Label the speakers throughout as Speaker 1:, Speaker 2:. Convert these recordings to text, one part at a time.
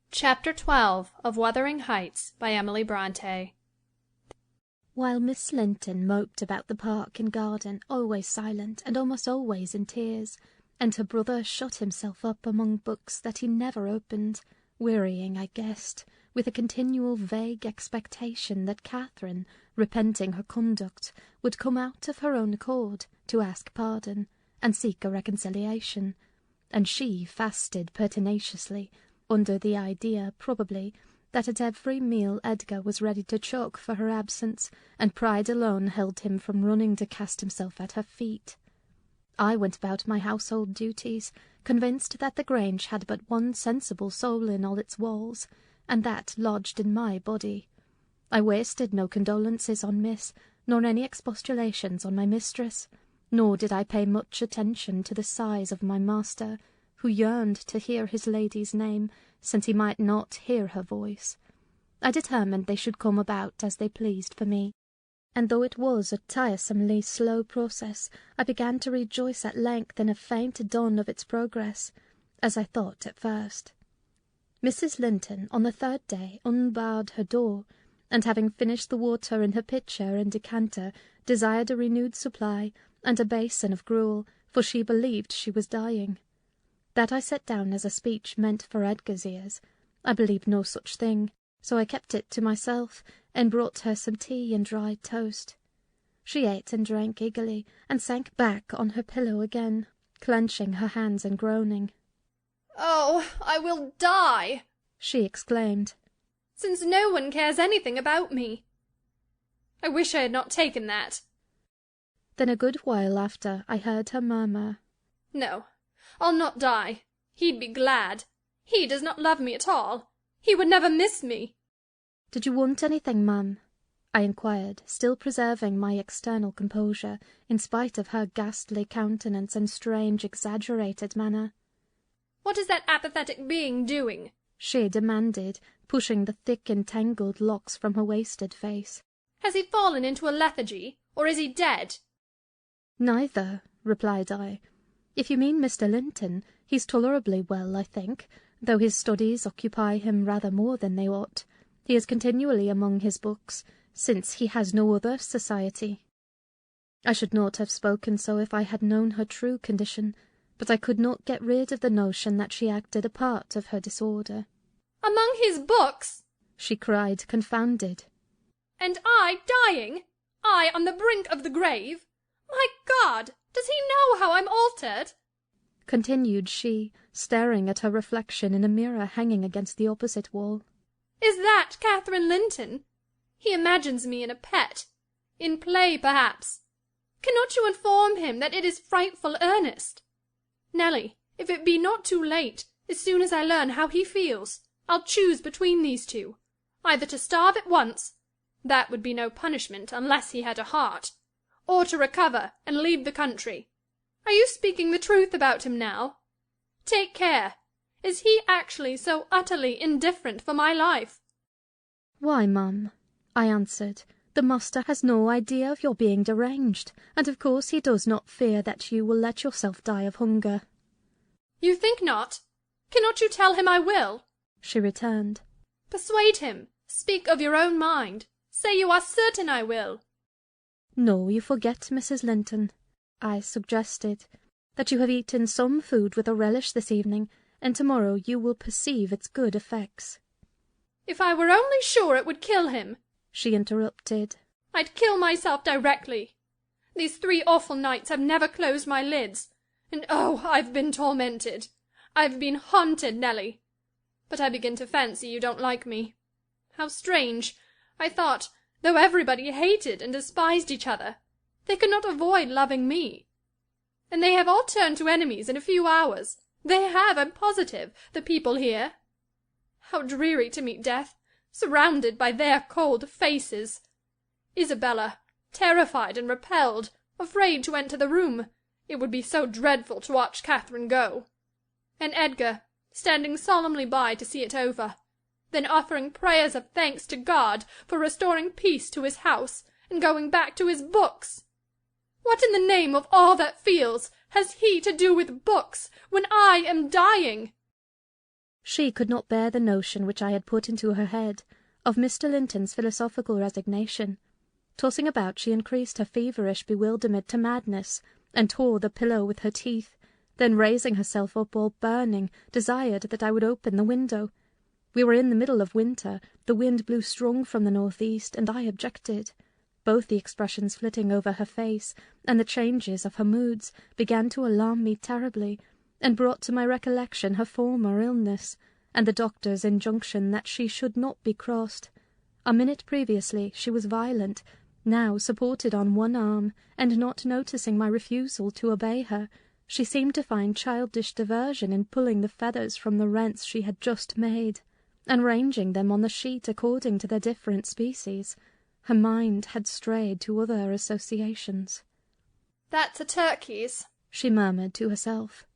Speaker 1: Chapter 12 of Wuthering Heights by Emily Bronte.
Speaker 2: While Miss Linton moped about the park and garden, always silent and almost always in tears, and her brother shut himself up among books that he never opened, wearying, I guessed, with a continual vague expectation that Catherine, repenting her conduct, would come out of her own accord to ask pardon and seek a reconciliation, and she fasted pertinaciously, under the idea, probably, that at every meal Edgar was ready to choke for her absence, and pride alone held him from running to cast himself at her feet. I went about my household duties, convinced that the Grange had but one sensible soul in all its walls, and that lodged in my body. I wasted no condolences on Miss, nor any expostulations on my mistress, nor did I pay much attention to the sighs of my master, who yearned to hear his lady's name, since he might not hear her voice. I determined they should come about as they pleased for me, and though it was a tiresomely slow process, I began to rejoice at length in a faint dawn of its progress, as I thought at first. Mrs. Linton, on the third day, unbarred her door, and having finished the water in her pitcher and decanter, desired a renewed supply, and a basin of gruel, for she believed she was dying. That I set down as a speech meant for Edgar's ears. I believed no such thing, so I kept it to myself, and brought her some tea and dried toast. She ate and drank eagerly, and sank back on her pillow again, clenching her hands and groaning.
Speaker 1: "Oh, I will die!" she exclaimed, "since no one cares anything about me. I wish I had not taken that."
Speaker 2: Then a good while after I heard her murmur,
Speaker 1: "No, I'll not die. He'd be glad. He does not love me at all. He would never miss me."
Speaker 2: "Did you want anything, ma'am?" I inquired, still preserving my external composure, in spite of her ghastly countenance and strange exaggerated manner.
Speaker 1: "What is that apathetic being doing?"
Speaker 2: she demanded, pushing the thick entangled locks from her wasted face.
Speaker 1: "Has he fallen into a lethargy, or is he dead?"
Speaker 2: "Neither," replied I. "If you mean Mr. Linton, he's tolerably well, I think, though his studies occupy him rather more than they ought. He is continually among his books, since he has no other society." I should not have spoken so if I had known her true condition, but I could not get rid of the notion that she acted a part of her disorder.
Speaker 1: "Among his books!"
Speaker 2: she cried, confounded.
Speaker 1: "And I dying! I on the brink of the grave! My God! Does he know how I'm altered?"
Speaker 2: continued she, staring at her reflection in a mirror hanging against the opposite wall.
Speaker 1: "Is that Catherine Linton? He imagines me in a pet. In play, perhaps. Cannot you inform him that it is frightful earnest? Nelly, if it be not too late, as soon as I learn how he feels, I'll choose between these two, either to starve at once, that would be no punishment unless he had a heart, or to recover and leave the country. Are you speaking the truth about him now? Take care. Is he actually so utterly indifferent for my life?"
Speaker 2: "Why, ma'am," I answered, "the master has no idea of your being deranged, and of course he does not fear that you will let yourself die of hunger."
Speaker 1: "You think not? Cannot you tell him I will?" she returned. "Persuade him. Speak of your own mind. Say you are certain I will."
Speaker 2: "No, you forget, Mrs. Linton," I suggested, "that you have eaten some food with a relish this evening, and tomorrow you will perceive its good effects."
Speaker 1: "If I were only sure it would kill him," she interrupted, "I'd kill myself directly. These 3 awful nights have never closed my lids, and oh, I've been tormented. I've been haunted, Nelly. But I begin to fancy you don't like me. How strange! I thought, though everybody hated and despised each other, they could not avoid loving me. And they have all turned to enemies in a few hours. They have, I'm positive, the people here. How dreary to meet death, surrounded by their cold faces! Isabella, terrified and repelled, afraid to enter the room, it would be so dreadful to watch Catherine go. And Edgar, standing solemnly by to see it over, then offering prayers of thanks to God for restoring peace to his house, and going back to his books. What in the name of all that feels has he to do with books, when I am dying?"
Speaker 2: She could not bear the notion which I had put into her head of Mr. Linton's philosophical resignation. Tossing about, she increased her feverish bewilderment to madness, and tore the pillow with her teeth, then raising herself up all burning, desired that I would open the window. We were in the middle of winter, the wind blew strong from the northeast, and I objected. Both the expressions flitting over her face, and the changes of her moods, began to alarm me terribly, and brought to my recollection her former illness, and the doctor's injunction that she should not be crossed. A minute previously she was violent, now supported on one arm, and not noticing my refusal to obey her, she seemed to find childish diversion in pulling the feathers from the rents she had just made, and ranging them on the sheet according to their different species. Her mind had strayed to other associations.
Speaker 1: "That's a turkey's," she
Speaker 2: murmured to herself.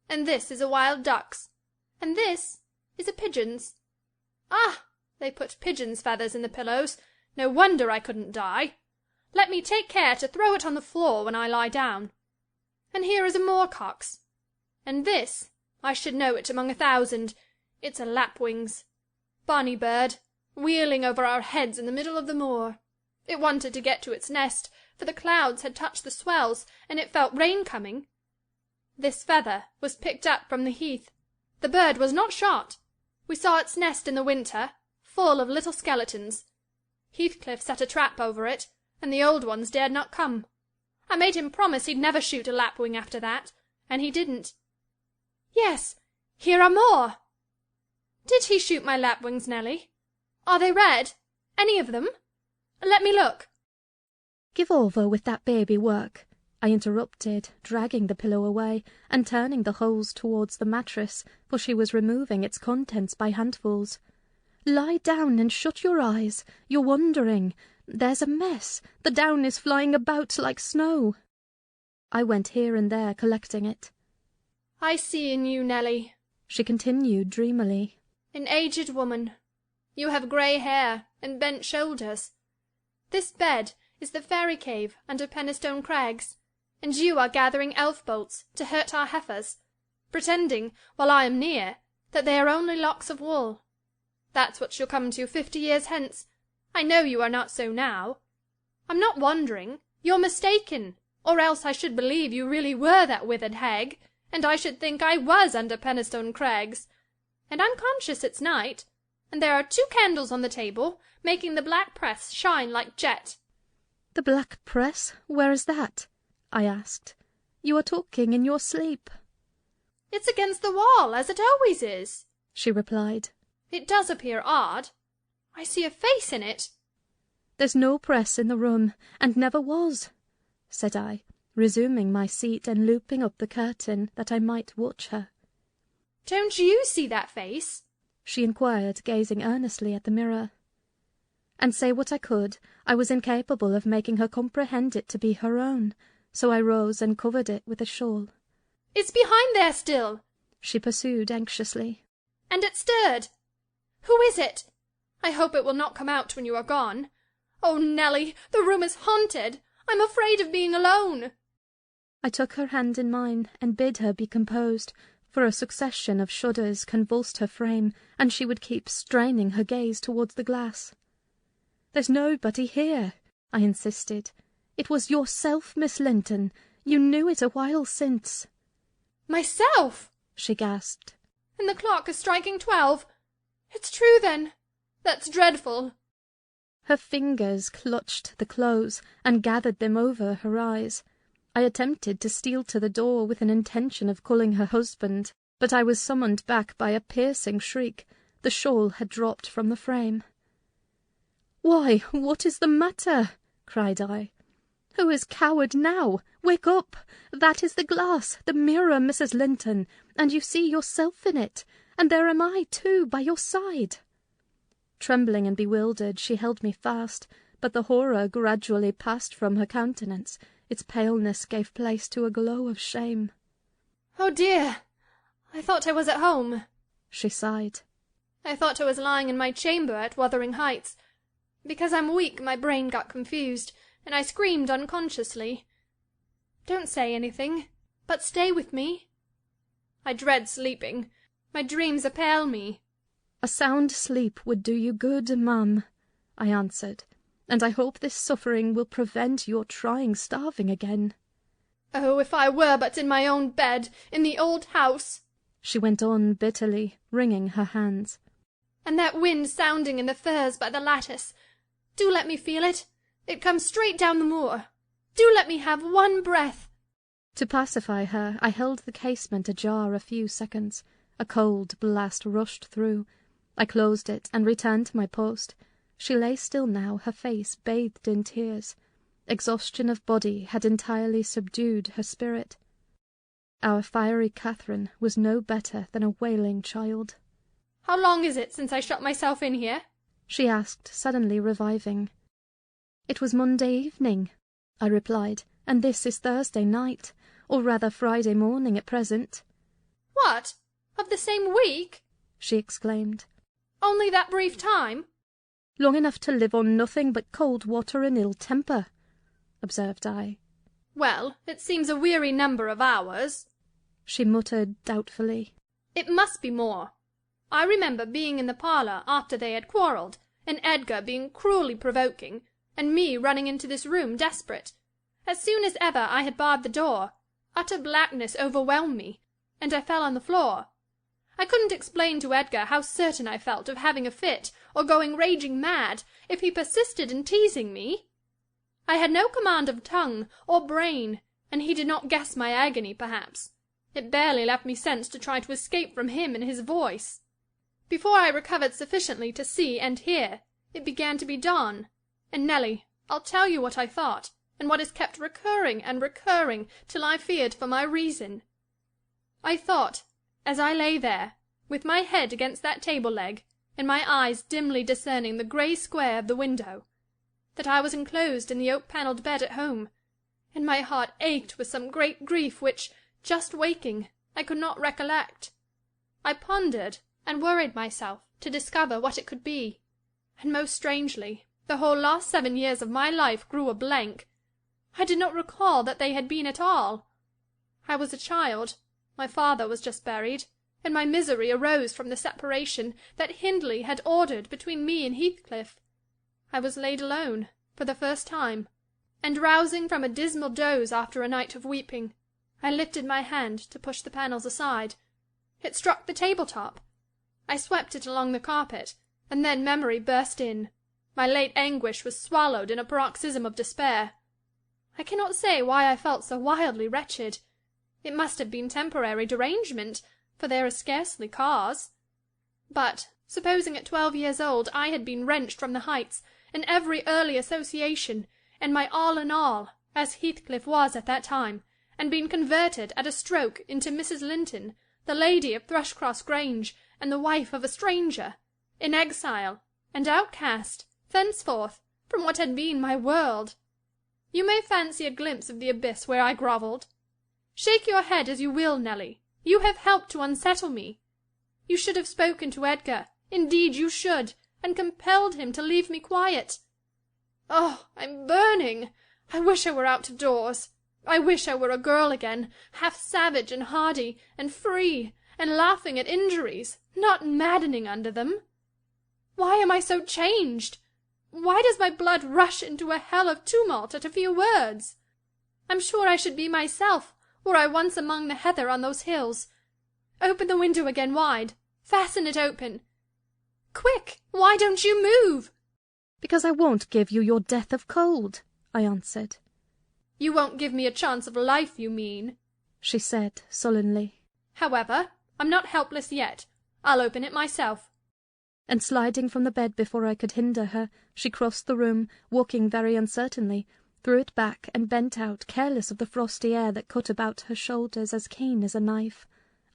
Speaker 1: "and this is a wild duck's, and this is a pigeon's. Ah! They put pigeons' feathers in the pillows. No wonder I couldn't die. Let me take care to throw it on the floor when I lie down. And here is a moorcock's. And this, I should know it among 1,000. It's a lapwing's. Bonny bird, wheeling over our heads in the middle of the moor. It wanted to get to its nest, for the clouds had touched the swells, and it felt rain coming. This feather was picked up from the heath. The bird was not shot. We saw its nest in the winter, full of little skeletons. Heathcliff set a trap over it, and the old ones dared not come. I made him promise he'd never shoot a lapwing after that, and he didn't. Yes, here are more. Did he shoot my lapwings, Nelly? Are they red? Any of them? Let me look.
Speaker 2: Give over with that baby work, I interrupted, dragging the pillow away, and turning the holes towards the mattress, for she was removing its contents by handfuls. Lie down and shut your eyes. You're wandering. There's a mess. The down is flying about like snow. I went here and there collecting it.
Speaker 1: I see in you, Nelly,
Speaker 2: she continued dreamily,
Speaker 1: an aged woman. You have grey hair and bent shoulders. This bed is the fairy cave under Penistone Crags, and you are gathering elf bolts to hurt our heifers, pretending, while I am near, that they are only locks of wool. That's what you'll come to 50 years hence. I know you are not so now. I'm not wandering. You're mistaken, or else I should believe you really were that withered hag, and I should think I was under Penistone Crags. And I'm conscious it's night, and there are 2 candles on the table, making the black press shine like jet.
Speaker 2: The black press? Where is that? I asked. You are talking in your sleep.
Speaker 1: It's against the wall, as it always is,
Speaker 2: she replied.
Speaker 1: It does appear odd. I see a face in it.
Speaker 2: There's no press in the room, and never was, said I, resuming my seat and looping up the curtain that I might watch her.
Speaker 1: Don't you see that face?
Speaker 2: She inquired, gazing earnestly at the mirror. And say what I could, I was incapable of making her comprehend it to be her own, so I rose and covered it with a shawl.
Speaker 1: It's behind there still,
Speaker 2: she pursued anxiously.
Speaker 1: And it stirred. Who is it? I hope it will not come out when you are gone. Oh, Nelly, the room is haunted. I'm afraid of being alone.
Speaker 2: I took her hand in mine and bid her be composed, for a succession of shudders convulsed her frame, and she would keep straining her gaze towards the glass. There's nobody here, I insisted. It was yourself, Miss Linton. You knew it a while since.
Speaker 1: Myself? She gasped. And the clock is striking 12. It's true, then. That's dreadful.
Speaker 2: Her fingers clutched the clothes and gathered them over her eyes. I attempted to steal to the door with an intention of calling her husband, but I was summoned back by a piercing shriek. The shawl had dropped from the frame. "Why, what is the matter?" cried I. "Who is coward now? Wake up! That is the glass, the mirror, Mrs. Linton, and you see yourself in it, and there am I, too, by your side." Trembling and bewildered, she held me fast, but the horror gradually passed from her countenance. Its paleness gave place to a glow of shame.
Speaker 1: "Oh, dear! I thought I was at home,"
Speaker 2: she sighed.
Speaker 1: "I thought I was lying in my chamber at Wuthering Heights. Because I'm weak, my brain got confused, and I screamed unconsciously. Don't say anything, but stay with me. I dread sleeping. My dreams appall me."
Speaker 2: "A sound sleep would do you good, ma'am," I answered, "and I hope this suffering will prevent your trying starving again."
Speaker 1: "Oh, if I were but in my own bed, in the old house!"
Speaker 2: she went on bitterly, wringing her hands.
Speaker 1: "And that wind sounding in the firs by the lattice. Do let me feel it. It comes straight down the moor. Do let me have one breath."
Speaker 2: To pacify her, I held the casement ajar a few seconds. A cold blast rushed through. I closed it and returned to my post. She lay still now, her face bathed in tears. Exhaustion of body had entirely subdued her spirit. Our fiery Catherine was no better than a wailing child.
Speaker 1: "How long is it since I shut myself in here?"
Speaker 2: she asked, suddenly reviving. "It was Monday evening," I replied, "and this is Thursday night, or rather Friday morning at present."
Speaker 1: "What? Of the same week?"
Speaker 2: she exclaimed.
Speaker 1: "Only that brief time?"
Speaker 2: "Long enough to live on nothing but cold water and ill temper," observed I.
Speaker 1: "Well, it seems a weary number of hours,"
Speaker 2: she muttered doubtfully.
Speaker 1: "It must be more. I remember being in the parlour after they had quarrelled, and Edgar being cruelly provoking, and me running into this room desperate. As soon as ever I had barred the door, utter blackness overwhelmed me, and I fell on the floor. I couldn't explain to Edgar how certain I felt of having a fit, or going raging mad, if he persisted in teasing me. I had no command of tongue or brain, and he did not guess my agony, perhaps. It barely left me sense to try to escape from him and his voice. Before I recovered sufficiently to see and hear, it began to be dawn. And, Nelly, I'll tell you what I thought, and what has kept recurring and recurring till I feared for my reason. I thought, as I lay there, with my head against that table leg, and my eyes dimly discerning the grey square of the window, that I was enclosed in the oak-panelled bed at home, and my heart ached with some great grief which, just waking, I could not recollect. I pondered and worried myself to discover what it could be, and most strangely, the whole last 7 years of my life grew a blank. I did not recall that they had been at all. I was a child, my father was just buried, and my misery arose from the separation that Hindley had ordered between me and Heathcliff. I was laid alone, for the first time, and rousing from a dismal doze after a night of weeping, I lifted my hand to push the panels aside. It struck the table-top. I swept it along the carpet, and then memory burst in. My late anguish was swallowed in a paroxysm of despair. I cannot say why I felt so wildly wretched. It must have been temporary derangement, for there is scarcely cause. But, supposing at 12 years old I had been wrenched from the heights, and every early association, and my all in all, as Heathcliff was at that time, and been converted at a stroke into Mrs. Linton, the lady of Thrushcross Grange, and the wife of a stranger, in exile, and outcast, thenceforth, from what had been my world. You may fancy a glimpse of the abyss where I grovelled. Shake your head as you will, Nelly, you have helped to unsettle me. You should have spoken to Edgar, indeed you should, and compelled him to leave me quiet. Oh, I'm burning! I wish I were out of doors. I wish I were a girl again, half savage and hardy, and free, and laughing at injuries, not maddening under them. Why am I so changed? Why does my blood rush into a hell of tumult at a few words? I'm sure I should be myself, were I once among the heather on those hills. Open the window again wide. Fasten it open. Quick! Why don't you move?
Speaker 2: Because I won't give you your death of cold, I answered.
Speaker 1: You won't give me a chance of life, you mean,
Speaker 2: she said sullenly.
Speaker 1: However, I'm not helpless yet. I'll open it myself.
Speaker 2: And sliding from the bed before I could hinder her, she crossed the room, walking very uncertainly, threw it back and bent out, careless of the frosty air that cut about her shoulders as keen as a knife.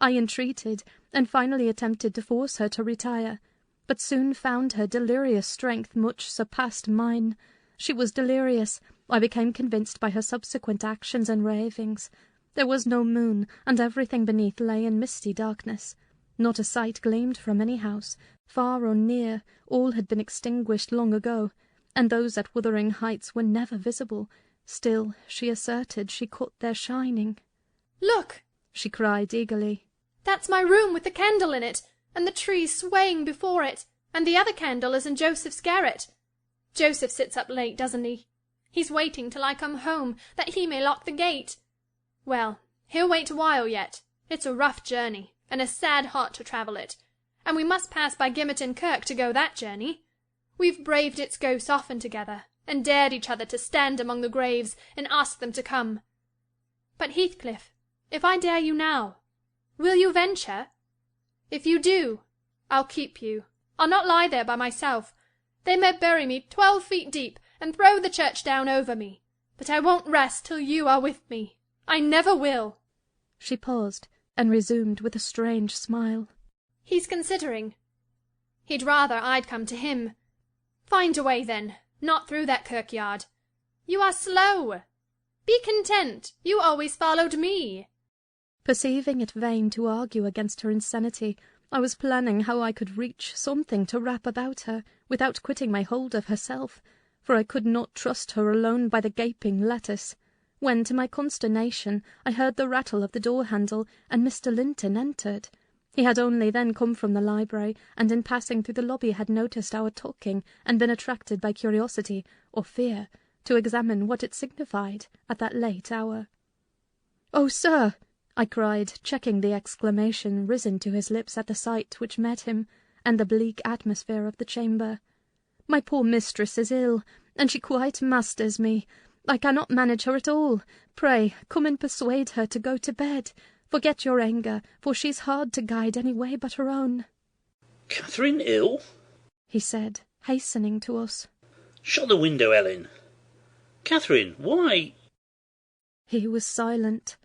Speaker 2: I entreated, and finally attempted to force her to retire, but soon found her delirious strength much surpassed mine. She was delirious, I became convinced by her subsequent actions and ravings. There was no moon, and everything beneath lay in misty darkness. Not a sight gleamed from any house, far or near. All had been extinguished long ago, and those at Wuthering Heights were never visible. Still, she asserted she caught their shining.
Speaker 1: Look!
Speaker 2: She cried eagerly.
Speaker 1: That's my room with the candle in it, and the tree swaying before it, and the other candle is in Joseph's garret. Joseph sits up late, doesn't he? He's waiting till I come home, that he may lock the gate. Well, he'll wait a while yet. It's a rough journey, and a sad heart to travel it, and we must pass by Gimmerton Kirk to go that journey. We've braved its ghosts often together, and dared each other to stand among the graves and ask them to come. But, Heathcliff, if I dare you now, will you venture? If you do, I'll keep you. I'll not lie there by myself. They may bury me 12 feet deep, and throw the church down over me, but I won't rest till you are with me. I never will.
Speaker 2: She paused, and resumed with a strange smile.
Speaker 1: He's considering. He'd rather I'd come to him. Find a way, then, not through that kirkyard. You are slow. Be content. You always followed me.
Speaker 2: Perceiving it vain to argue against her insanity, I was planning how I could reach something to wrap about her without quitting my hold of herself, for I could not trust her alone by the gaping lattice, when, to my consternation, I heard the rattle of the door-handle, and Mr. Linton entered. He had only then come from the library, and in passing through the lobby had noticed our talking, and been attracted by curiosity, or fear, to examine what it signified at that late hour. "Oh, sir!" I cried, checking the exclamation risen to his lips at the sight which met him, and the bleak atmosphere of the chamber. "My poor mistress is ill, and she quite masters me. I cannot manage her at all. Pray, come and persuade her to go to bed. Forget your anger, for she's hard to guide any way but her own."
Speaker 3: "Catherine ill?"
Speaker 2: he said, hastening to us.
Speaker 3: "Shut the window, Ellen. Catherine, why—"
Speaker 2: He was silent.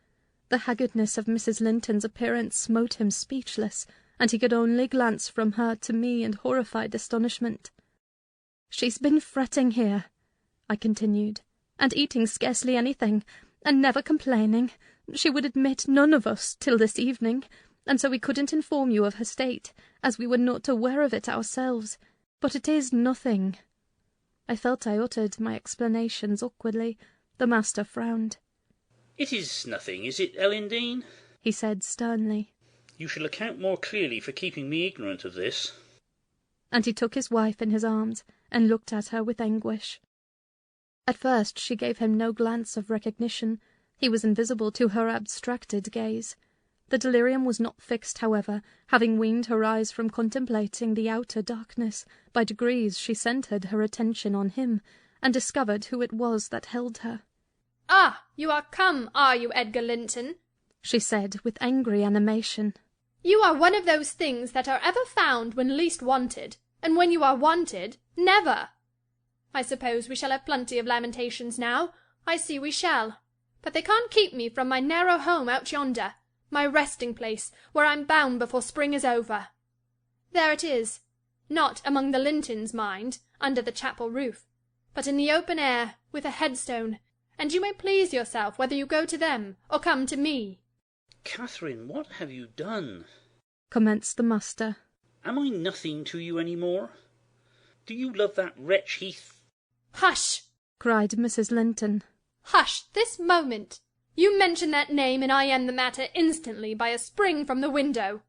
Speaker 2: The haggardness of Mrs. Linton's appearance smote him speechless, and he could only glance from her to me in horrified astonishment. "She's been fretting here," I continued, "and eating scarcely anything, and never complaining. She would admit none of us till this evening, and so we couldn't inform you of her state, as we were not aware of it ourselves. But it is nothing." I felt I uttered my explanations awkwardly. The master frowned.
Speaker 3: "It is nothing, is it, Ellen Dean?"
Speaker 2: he said sternly.
Speaker 3: "You shall account more clearly for keeping me ignorant of this."
Speaker 2: And he took his wife in his arms, and looked at her with anguish. At first she gave him no glance of recognition. He was invisible to her abstracted gaze. The delirium was not fixed, however. Having weaned her eyes from contemplating the outer darkness, by degrees she centred her attention on him, and discovered who it was that held her.
Speaker 1: "Ah, you are come, are you, Edgar Linton?"
Speaker 2: she said with angry animation.
Speaker 1: "You are one of those things that are ever found when least wanted, and when you are wanted, never. I suppose we shall have plenty of lamentations now. I see we shall. But they can't keep me from my narrow home out yonder, my resting place, where I'm bound before spring is over. There it is, not among the Lintons, mind, under the chapel roof, but in the open air, with a headstone, and you may please yourself whether you go to them or come to me."
Speaker 3: "Catherine, what have you done?"
Speaker 2: commenced the master.
Speaker 3: "Am I nothing to you any more? Do you love that wretch Heath—"
Speaker 1: "Hush!"
Speaker 2: cried Mrs. Linton.
Speaker 1: "Hush, this moment! You mention that name, and I end the matter instantly by a spring from the window.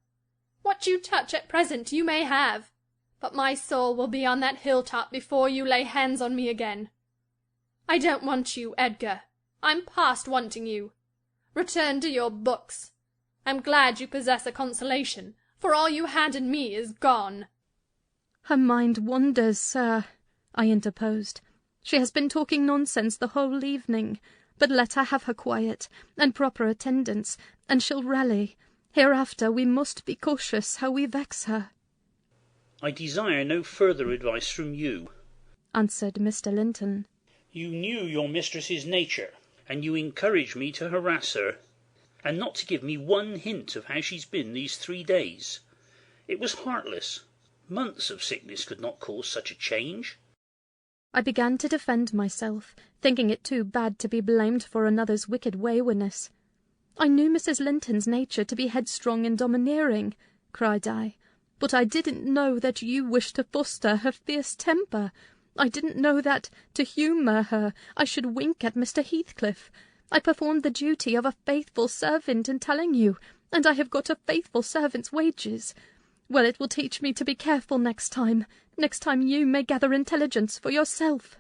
Speaker 1: What you touch at present you may have, but my soul will be on that hilltop before you lay hands on me again. I don't want you, Edgar. I'm past wanting you. Return to your books. I'm glad you possess a consolation, for all you had in me is gone."
Speaker 2: "Her mind wanders, sir," I interposed. "She has been talking nonsense the whole evening. But let her have her quiet and proper attendance, and she'll rally. Hereafter we must be cautious how we vex her."
Speaker 3: "I desire no further advice from you,"
Speaker 2: answered Mr. Linton.
Speaker 3: "You knew your mistress's nature, and you encouraged me to harass her, and not to give me one hint of how she's been these 3 days. It was heartless. Months of sickness could not cause such a change."
Speaker 2: I began to defend myself, thinking it too bad to be blamed for another's wicked waywardness. "I knew Mrs. Linton's nature to be headstrong and domineering," cried I, "but I didn't know that you wished to foster her fierce temper. I didn't know that, to humour her, I should wink at Mr. Heathcliff. I performed the duty of a faithful servant in telling you, and I have got a faithful servant's wages. Well, it will teach me to be careful next time you may gather intelligence for yourself."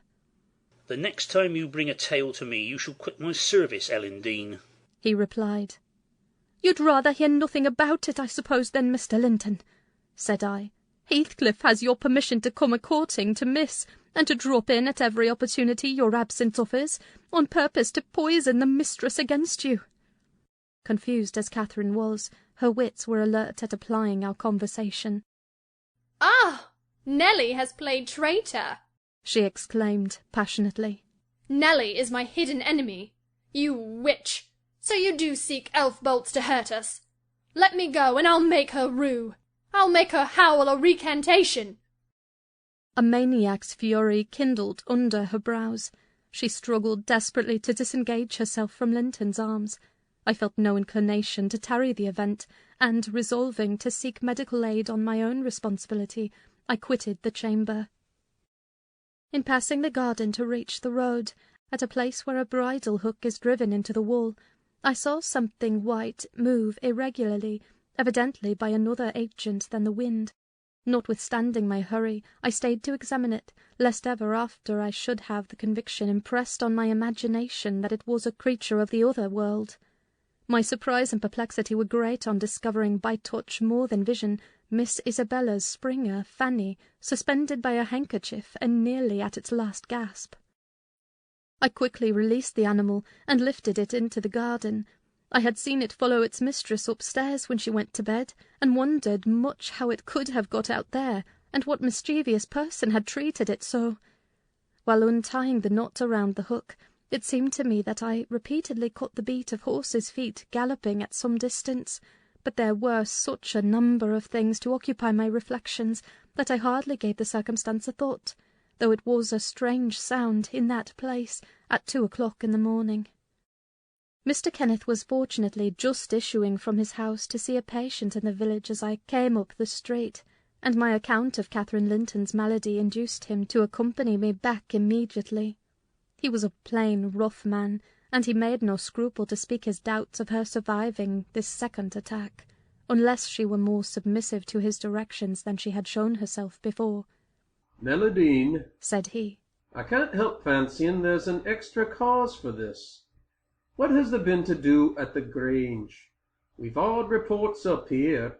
Speaker 3: "The next time you bring a tale to me you shall quit my service, Ellen Dean," he replied.
Speaker 2: "You'd rather hear nothing about it, I suppose, then, Mr. Linton," said I. "Heathcliff has your permission to come a-courting to Miss, and to drop in at every opportunity your absence offers, on purpose to poison the mistress against you." Confused as Catherine was, her wits were alert at applying our conversation.
Speaker 1: "Ah! Nelly has played traitor!"
Speaker 2: she exclaimed passionately.
Speaker 1: "Nelly is my hidden enemy. You witch! So you do seek elf bolts to hurt us? Let me go, and I'll make her rue. I'll make her howl a recantation."
Speaker 2: A maniac's fury kindled under her brows. She struggled desperately to disengage herself from Linton's arms. I felt no inclination to tarry the event, and, resolving to seek medical aid on my own responsibility, I quitted the chamber. In passing the garden to reach the road, at a place where a bridle hook is driven into the wall, I saw something white move irregularly, evidently by another agent than the wind. Notwithstanding my hurry, I stayed to examine it, lest ever after I should have the conviction impressed on my imagination that it was a creature of the other world. My surprise and perplexity were great on discovering by touch more than vision Miss Isabella's Springer, Fanny, suspended by a handkerchief and nearly at its last gasp. I quickly released the animal and lifted it into the garden. I had seen it follow its mistress upstairs when she went to bed, and wondered much how it could have got out there, and what mischievous person had treated it so. While untying the knot around the hook, it seemed to me that I repeatedly caught the beat of horses' feet galloping at some distance, but there were such a number of things to occupy my reflections that I hardly gave the circumstance a thought, though it was a strange sound in that place at 2 o'clock in the morning. Mr. Kenneth was fortunately just issuing from his house to see a patient in the village as I came up the street, and my account of Catherine Linton's malady induced him to accompany me back immediately. He was a plain, rough man, and he made no scruple to speak his doubts of her surviving this second attack, unless she were more submissive to his directions than she had shown herself before.
Speaker 4: "Meladine,"
Speaker 2: said he,
Speaker 4: "I can't help fancying there's an extra cause for this. What has there been to do at the Grange? We've odd reports up here.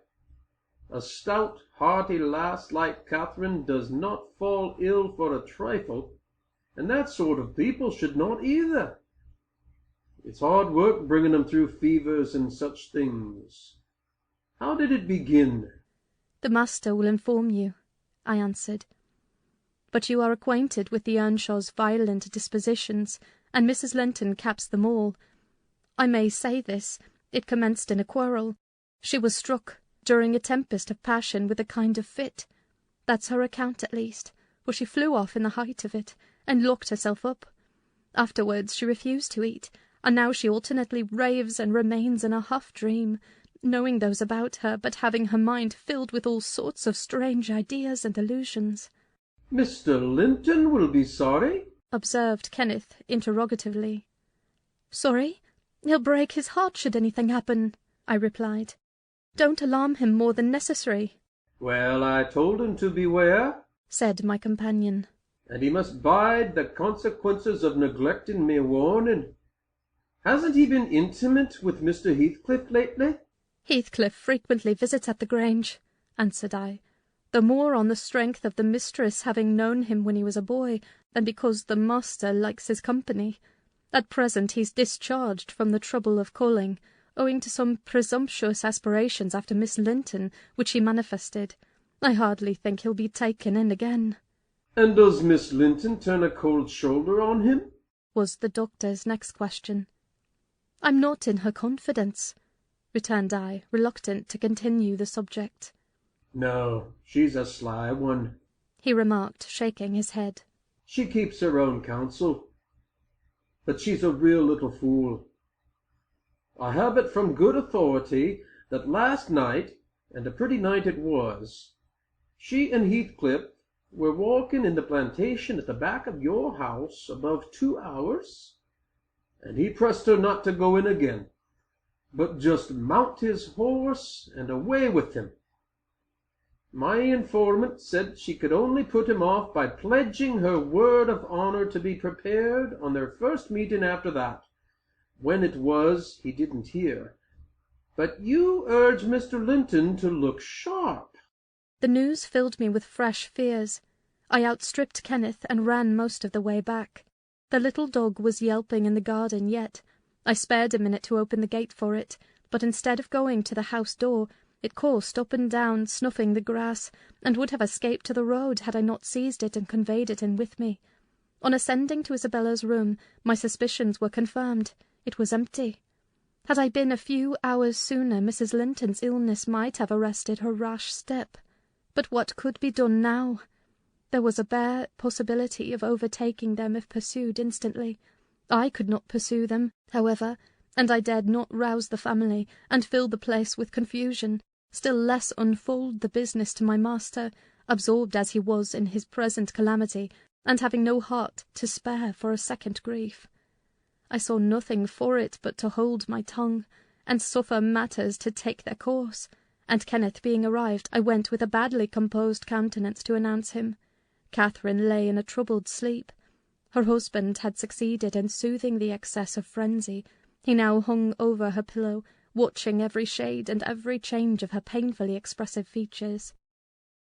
Speaker 4: A stout, hearty lass like Catherine does not fall ill for a trifle, and that sort of people should not either. It's hard work bringing them through fevers and such things. How did it begin?"
Speaker 2: "The master will inform you," I answered. "But you are acquainted with the Earnshaw's violent dispositions, and Mrs. Linton caps them all. I may say this, it commenced in a quarrel. She was struck, during a tempest of passion, with a kind of fit. That's her account at least, for she flew off in the height of it, and locked herself up. Afterwards she refused to eat, and now she alternately raves and remains in a half-dream, knowing those about her, but having her mind filled with all sorts of strange ideas and illusions."
Speaker 4: "Mr. Linton will be sorry,"
Speaker 2: observed Kenneth interrogatively. "Sorry? He'll break his heart should anything happen," I replied. "Don't alarm him more than necessary."
Speaker 4: "Well, I told him to beware,"
Speaker 2: said my companion.
Speaker 4: "and he must bide the consequences of neglecting me warning. Hasn't he been intimate with Mr. Heathcliff lately?"
Speaker 2: "Heathcliff frequently visits at the Grange," answered I, "the more on the strength of the mistress having known him when he was a boy, than because the master likes his company. At present he's discharged from the trouble of calling, owing to some presumptuous aspirations after Miss Linton, which he manifested. I hardly think he'll be taken in again."
Speaker 4: "And does Miss Linton turn a cold shoulder on him?"
Speaker 2: was the doctor's next question. "I'm not in her confidence," returned I, reluctant to continue the subject.
Speaker 4: "No, she's a sly one,"
Speaker 2: he remarked, shaking his head.
Speaker 4: "She keeps her own counsel. But she's a real little fool. I have it from good authority that last night, and a pretty night it was, she and Heathcliff were walking in the plantation at the back of your house above 2 hours, and he pressed her not to go in again. but just mount his horse and away with him. My informant said she could only put him off by pledging her word of honor to be prepared on their first meeting after that. When it was, he didn't hear. But you urge Mr. Linton to look sharp.
Speaker 2: The news filled me with fresh fears. I outstripped Kenneth and ran most of the way back. The little dog was yelping in the garden yet. I spared a minute to open the gate for it, but instead of going to the house door, it coursed up and down, snuffing the grass, and would have escaped to the road had I not seized it and conveyed it in with me. On ascending to Isabella's room, my suspicions were confirmed. It was empty. Had I been a few hours sooner, Mrs. Linton's illness might have arrested her rash step. But what could be done now? There was a bare possibility of overtaking them if pursued instantly. I could not pursue them, however, and I dared not rouse the family and fill the place with confusion, still less unfold the business to my master, absorbed as he was in his present calamity, and having no heart to spare for a second grief. I saw nothing for it but to hold my tongue, and suffer matters to take their course, and Kenneth being arrived, I went with a badly composed countenance to announce him. Catherine lay in a troubled sleep. Her husband had succeeded in soothing the excess of frenzy. He now hung over her pillow, watching every shade and every change of her painfully expressive features.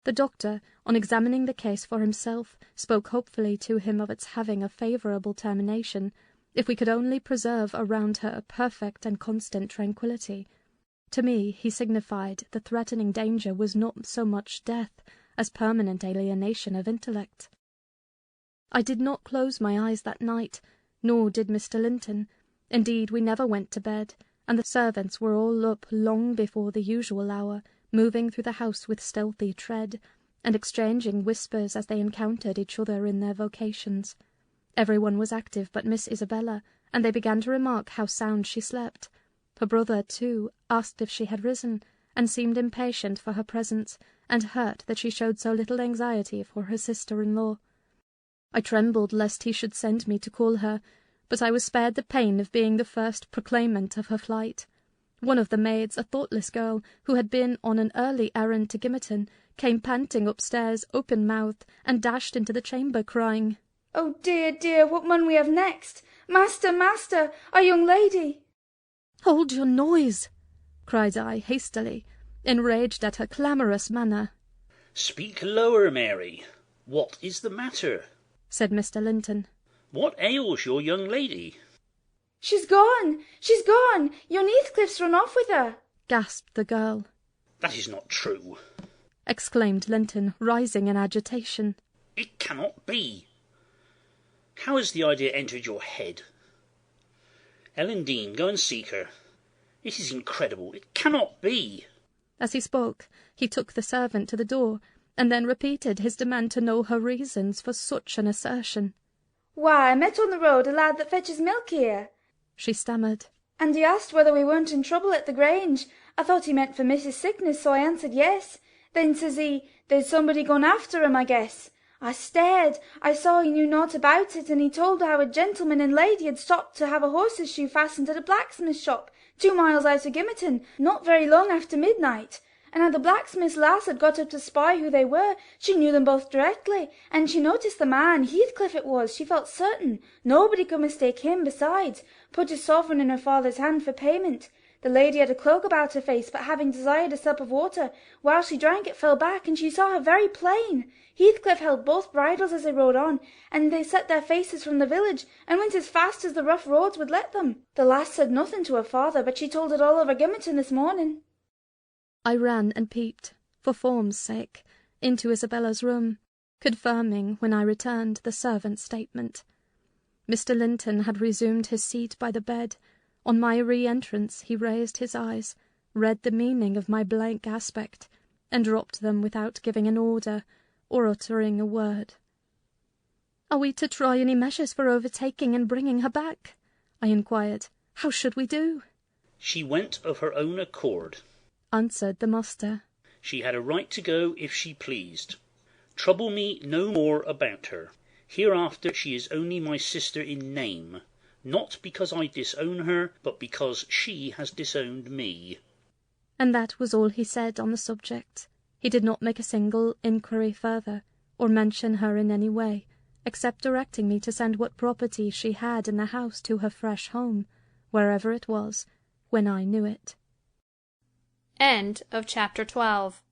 Speaker 2: The doctor, on examining the case for himself, spoke hopefully to him of its having a favourable termination, if we could only preserve around her a perfect and constant tranquillity. To me he signified the threatening danger was not so much death as permanent alienation of intellect. I did not close my eyes that night, nor did Mr. Linton. Indeed, we never went to bed, and the servants were all up long before the usual hour, moving through the house with stealthy tread, and exchanging whispers as they encountered each other in their vocations. Everyone was active but Miss Isabella, and they began to remark how sound she slept. Her brother, too, asked if she had risen, and seemed impatient for her presence, and hurt that she showed so little anxiety for her sister-in-law. I trembled lest he should send me to call her, but I was spared the pain of being the first proclaimant of her flight. One of the maids, a thoughtless girl, who had been on an early errand to Gimmerton, came panting upstairs, open-mouthed, and dashed into the chamber, crying,
Speaker 5: "Oh dear, dear, what mun we have next? Master, master, our young lady!"
Speaker 2: "Hold your noise!" cried I hastily, enraged at her clamorous manner.
Speaker 3: "Speak lower, Mary. What is the matter?"
Speaker 2: said Mr. Linton.
Speaker 3: "What ails your young lady?"
Speaker 5: She's gone! She's gone! Young Heathcliff's run off with her!"
Speaker 2: gasped the girl.
Speaker 3: "That is not true,"
Speaker 2: exclaimed Linton, rising in agitation.
Speaker 3: "It cannot be. How has the idea entered your head? Ellen Dean, go and seek her. It is incredible. It cannot be."
Speaker 2: As he spoke, he took the servant to the door, and then repeated his demand to know her reasons for such an assertion.
Speaker 5: "Why, I met on the road a lad that fetches milk here,"
Speaker 2: she stammered.
Speaker 5: "and he asked whether we weren't in trouble at the Grange. I thought he meant for Mrs. sickness, so I answered yes. Then says he, there's somebody gone after him, I guess. I stared. I saw he knew naught about it, and he told how a gentleman and lady had stopped to have a horse's shoe fastened at a blacksmith's shop 2 miles out of Gimmerton, not very long after midnight. And how the blacksmith's lass had got up to spy who they were. She knew them both directly, and she noticed the man, Heathcliff it was, she felt certain. Nobody could mistake him, besides. Put a sovereign in her father's hand for payment. The lady had a cloak about her face, but having desired a sup of water, while she drank it fell back, and she saw her very plain. Heathcliff held both bridles as they rode on, and they set their faces from the village, and went as fast as the rough roads would let them. The lass said nothing to her father, but she told it all over Gimmerton this morning."
Speaker 2: I ran and peeped, for form's sake, into Isabella's room, confirming, when I returned, the servant's statement. Mr. Linton had resumed his seat by the bed. On my re-entrance he raised his eyes, read the meaning of my blank aspect, and dropped them without giving an order or uttering a word. "Are we to try any measures for overtaking and bringing her back?" I inquired. "How should we do?"
Speaker 3: "She went of her own accord,"
Speaker 2: answered the master.
Speaker 3: "She had a right to go if she pleased. Trouble me no more about her. Hereafter she is only my sister in name, not because I disown her, but because she has disowned me.
Speaker 2: And that was all he said on the subject. He did not make a single inquiry further, or mention her in any way, except directing me to send what property she had in the house to her fresh home, wherever it was, when I knew it.
Speaker 1: End of chapter 12.